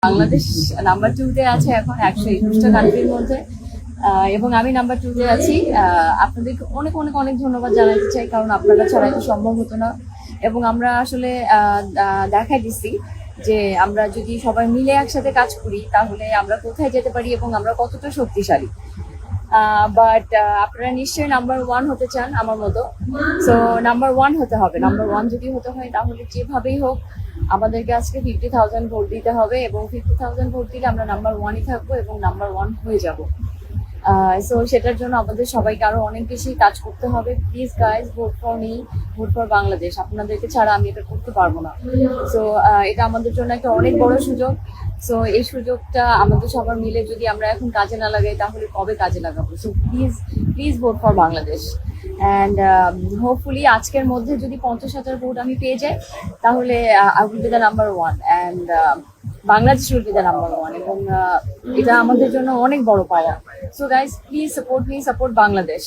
Bangladesh number 2-তে আছে এখন 121টা কান্ট্রির মধ্যে। এবং আমি নাম্বার 2-তে আছি। আপনাদেরকে অনেক অনেক অনেক ধন্যবাদ জানাতে চাই, কারণ আপনারা ছাড়া এটা সম্ভব হতো না। এবং আমরা আসলে দেখাই দিচ্ছি যে আমরা যদি সবাই মিলে একসাথে কাজ করি তাহলে আমরা কোথায় যেতে পারি এবং আমরা কতটা শক্তিশালী। বাট আপনারা নিশ্চয়ই নাম্বার 1 হতে চান আমার মতো। সো নাম্বার 1 হতে হবে। নাম্বার 1 যদি হতে হয় তাহলে যেভাবেই হোক আমাদেরকে আজকে 50,000 ভোট দিতে হবে, এবং 50,000 ভোট দিলে আমরা নাম্বার 1-ই থাকবো এবং নাম্বার 1 হয়ে যাব। সো সেটার জন্য আমাদের সবাইকে আরো অনেক বেশি কাজ করতে হবে। Please guys, vote for me, vote for Bangladesh. আপনাদেরকে ছাড়া আমি এটা করতে পারবো না। সো এটা আমাদের জন্য একটা অনেক বড় সুযোগ। সো এই সুযোগটা আমাদের সবার মিলে যদি আমরা এখন কাজে না লাগাই তাহলে কবে কাজে লাগাবো? So please please vote for Bangladesh. And hopefully আজকের মধ্যে যদি 50,000 ভোট আমি পেয়ে যাই তাহলে I will be the number 1 and Bangladesh will be the number 1। এবং এটা আমাদের জন্য অনেক বড় পাওয়া। So guys, please support me, support Bangladesh.